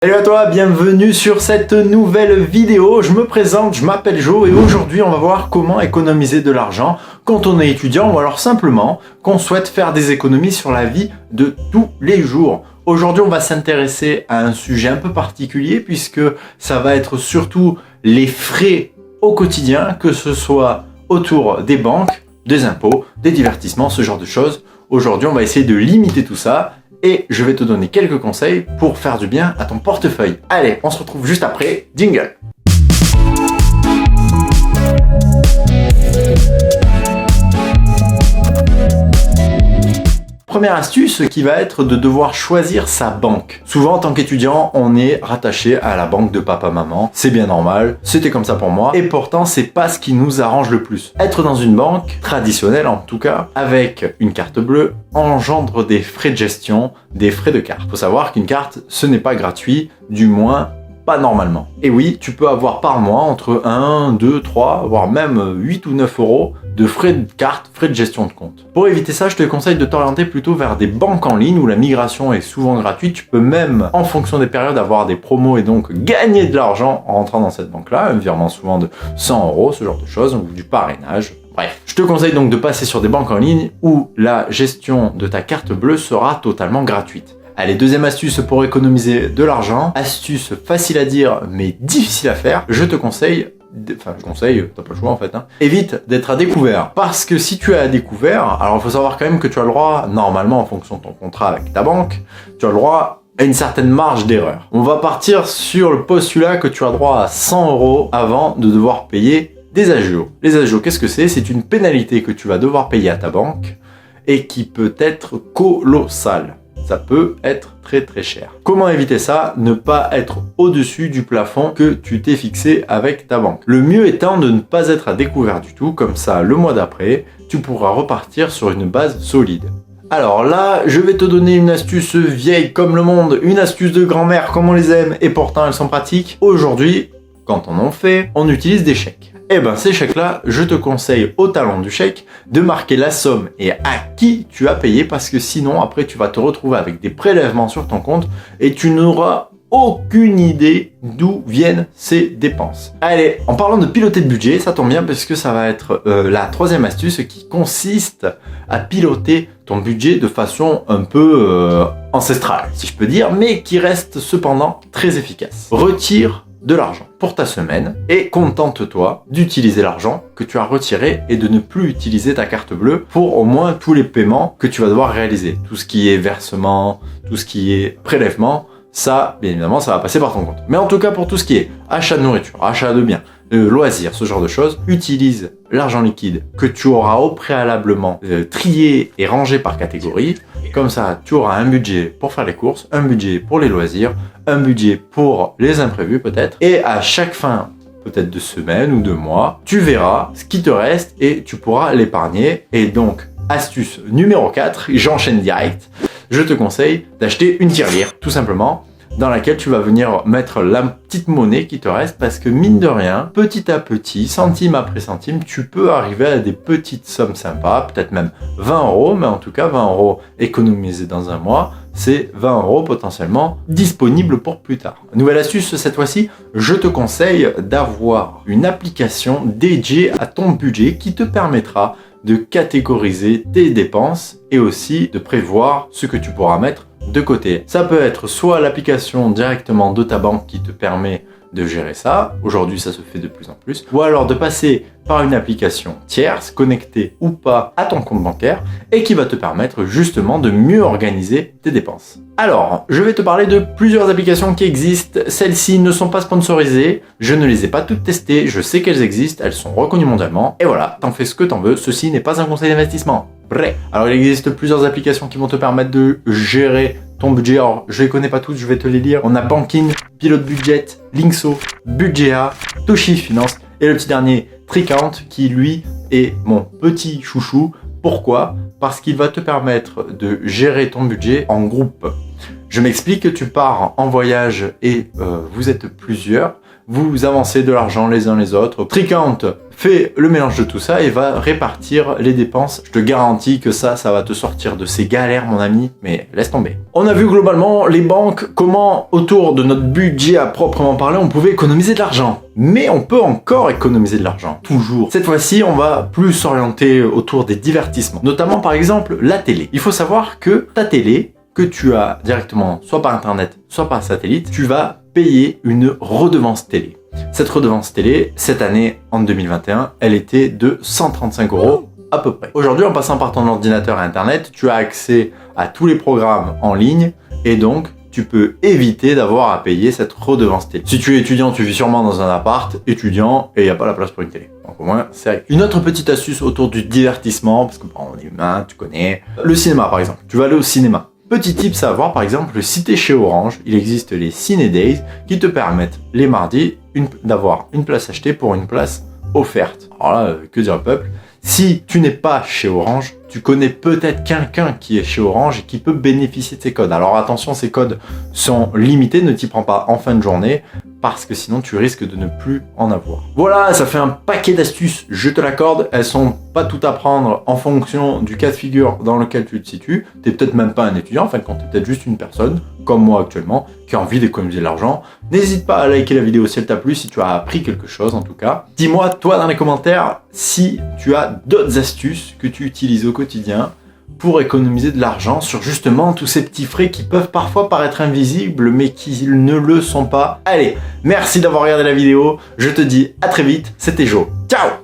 Salut à toi, bienvenue sur cette nouvelle vidéo. Je me présente, je m'appelle Jo et aujourd'hui on va voir comment économiser de l'argent quand on est étudiant ou alors simplement qu'on souhaite faire des économies sur la vie de tous les jours. Aujourd'hui on va s'intéresser à un sujet un peu particulier puisque ça va être surtout les frais au quotidien, que ce soit autour des banques, des impôts, des divertissements, ce genre de choses. Aujourd'hui on va essayer de limiter tout ça. Et je vais te donner quelques conseils pour faire du bien à ton portefeuille. Allez, on se retrouve juste après. Jingle! Première astuce qui va être de devoir choisir sa banque. Souvent, en tant qu'étudiant, on est rattaché à la banque de papa-maman. C'est bien normal, c'était comme ça pour moi. Et pourtant, c'est pas ce qui nous arrange le plus. Être dans une banque, traditionnelle en tout cas, avec une carte bleue, engendre des frais de gestion, des frais de carte. Faut savoir qu'une carte, ce n'est pas gratuit, du moins pas normalement. Et oui, tu peux avoir par mois entre 1, 2, 3, voire même 8 ou 9 euros de frais de carte, frais de gestion de compte. Pour éviter ça, je te conseille de t'orienter plutôt vers des banques en ligne où la migration est souvent gratuite. Tu peux même, en fonction des périodes, avoir des promos et donc gagner de l'argent en rentrant dans cette banque-là. Un virement souvent de 100 euros, ce genre de choses, ou du parrainage. Bref, je te conseille donc de passer sur des banques en ligne où la gestion de ta carte bleue sera totalement gratuite. Allez, deuxième astuce pour économiser de l'argent. Astuce facile à dire mais difficile à faire. Je conseille, t'as pas le choix en fait. Évite d'être à découvert. Parce que si tu es à découvert, alors il faut savoir quand même que tu as le droit, normalement en fonction de ton contrat avec ta banque, tu as le droit à une certaine marge d'erreur. On va partir sur le postulat que tu as droit à 100 euros avant de devoir payer des agios. Les agios, qu'est-ce que c'est? C'est une pénalité que tu vas devoir payer à ta banque et qui peut être colossale. Ça peut être très très cher. Comment éviter ça? Ne pas être au-dessus du plafond que tu t'es fixé avec ta banque. Le mieux étant de ne pas être à découvert du tout, comme ça le mois d'après, tu pourras repartir sur une base solide. Alors là, je vais te donner une astuce vieille comme le monde, une astuce de grand-mère comme on les aime et pourtant elles sont pratiques. Aujourd'hui, quand on en fait, on utilise des chèques. Et ben ces chèques-là, je te conseille au talon du chèque de marquer la somme et à qui tu as payé parce que sinon après tu vas te retrouver avec des prélèvements sur ton compte et tu n'auras aucune idée d'où viennent ces dépenses. Allez, en parlant de piloter de budget, ça tombe bien parce que ça va être la troisième astuce qui consiste à piloter ton budget de façon un peu ancestrale, si je peux dire, mais qui reste cependant très efficace. Retire de l'argent pour ta semaine et contente-toi d'utiliser l'argent que tu as retiré et de ne plus utiliser ta carte bleue pour au moins tous les paiements que tu vas devoir réaliser. Tout ce qui est versement, tout ce qui est prélèvement, ça, bien évidemment, ça va passer par ton compte. Mais en tout cas, pour tout ce qui est achat de nourriture, achat de biens, loisirs, ce genre de choses, utilise l'argent liquide que tu auras au préalablement trié et rangé par catégorie. Comme ça, tu auras un budget pour faire les courses, un budget pour les loisirs, un budget pour les imprévus peut-être. Et à chaque fin, peut-être de semaine ou de mois, tu verras ce qui te reste et tu pourras l'épargner. Et donc, astuce numéro 4, j'enchaîne direct. Je te conseille d'acheter une tirelire, tout simplement, dans laquelle tu vas venir mettre la petite monnaie qui te reste parce que mine de rien, petit à petit, centime après centime, tu peux arriver à des petites sommes sympas, peut-être même 20 euros, mais en tout cas 20 euros économisés dans un mois, c'est 20 euros potentiellement disponibles pour plus tard. Nouvelle astuce cette fois-ci, je te conseille d'avoir une application dédiée à ton budget qui te permettra de catégoriser tes dépenses et aussi de prévoir ce que tu pourras mettre de côté. Ça peut être soit l'application directement de ta banque qui te permet de gérer ça, aujourd'hui ça se fait de plus en plus, ou alors de passer par une application tierce, connectée ou pas à ton compte bancaire, et qui va te permettre justement de mieux organiser tes dépenses. Alors, je vais te parler de plusieurs applications qui existent, celles-ci ne sont pas sponsorisées, je ne les ai pas toutes testées, je sais qu'elles existent, elles sont reconnues mondialement, et voilà, t'en fais ce que t'en veux, ceci n'est pas un conseil d'investissement. Bref. Alors il existe plusieurs applications qui vont te permettre de gérer ton budget. Alors je les connais pas toutes, je vais te les lire. On a Bankin, Pilote Budget, Linkso, Budgea, Toshi Finance et le petit dernier Tricount qui lui est mon petit chouchou. Pourquoi? Parce qu'il va te permettre de gérer ton budget en groupe. Je m'explique, tu pars en voyage et vous êtes plusieurs. vous avancez de l'argent les uns les autres. Tricount fait le mélange de tout ça et va répartir les dépenses. Je te garantis que ça va te sortir de ces galères, mon ami, mais laisse tomber. On a vu globalement les banques, comment autour de notre budget à proprement parler, on pouvait économiser de l'argent. Mais on peut encore économiser de l'argent, toujours. Cette fois-ci, on va plus s'orienter autour des divertissements, notamment par exemple la télé. Il faut savoir que ta télé, que tu as directement soit par internet, soit par satellite, tu vas payer une redevance télé. Cette redevance télé, cette année, en 2021, elle était de 135 € à peu près. Aujourd'hui, en passant par ton ordinateur et internet, tu as accès à tous les programmes en ligne et donc tu peux éviter d'avoir à payer cette redevance télé. Si tu es étudiant, tu vis sûrement dans un appart étudiant et il n'y a pas la place pour une télé. Donc au moins, c'est réglé. Une autre petite astuce autour du divertissement, parce que bon, on est humain, tu connais. Le cinéma par exemple. Tu vas aller au cinéma. Petit tips à avoir, par exemple, si tu es chez Orange, il existe les Ciné Days qui te permettent les mardis d'avoir une place achetée pour une place offerte. Alors là, que dire le peuple? Si tu n'es pas chez Orange, tu connais peut-être quelqu'un qui est chez Orange et qui peut bénéficier de ces codes. Alors attention, ces codes sont limités, ne t'y prends pas en fin de journée, parce que sinon tu risques de ne plus en avoir. Voilà, ça fait un paquet d'astuces, je te l'accorde, elles sont pas toutes à prendre en fonction du cas de figure dans lequel tu te situes. T'es peut-être même pas un étudiant, en fin de compte, t'es peut-être juste une personne, comme moi actuellement, qui a envie d'économiser de l'argent. N'hésite pas à liker la vidéo si elle t'a plu, si tu as appris quelque chose en tout cas. Dis-moi, toi, dans les commentaires, si tu as d'autres astuces que tu utilises au quotidien pour économiser de l'argent sur justement tous ces petits frais qui peuvent parfois paraître invisibles mais qui ne le sont pas. Allez, merci d'avoir regardé la vidéo, je te dis à très vite, c'était Joe. Ciao!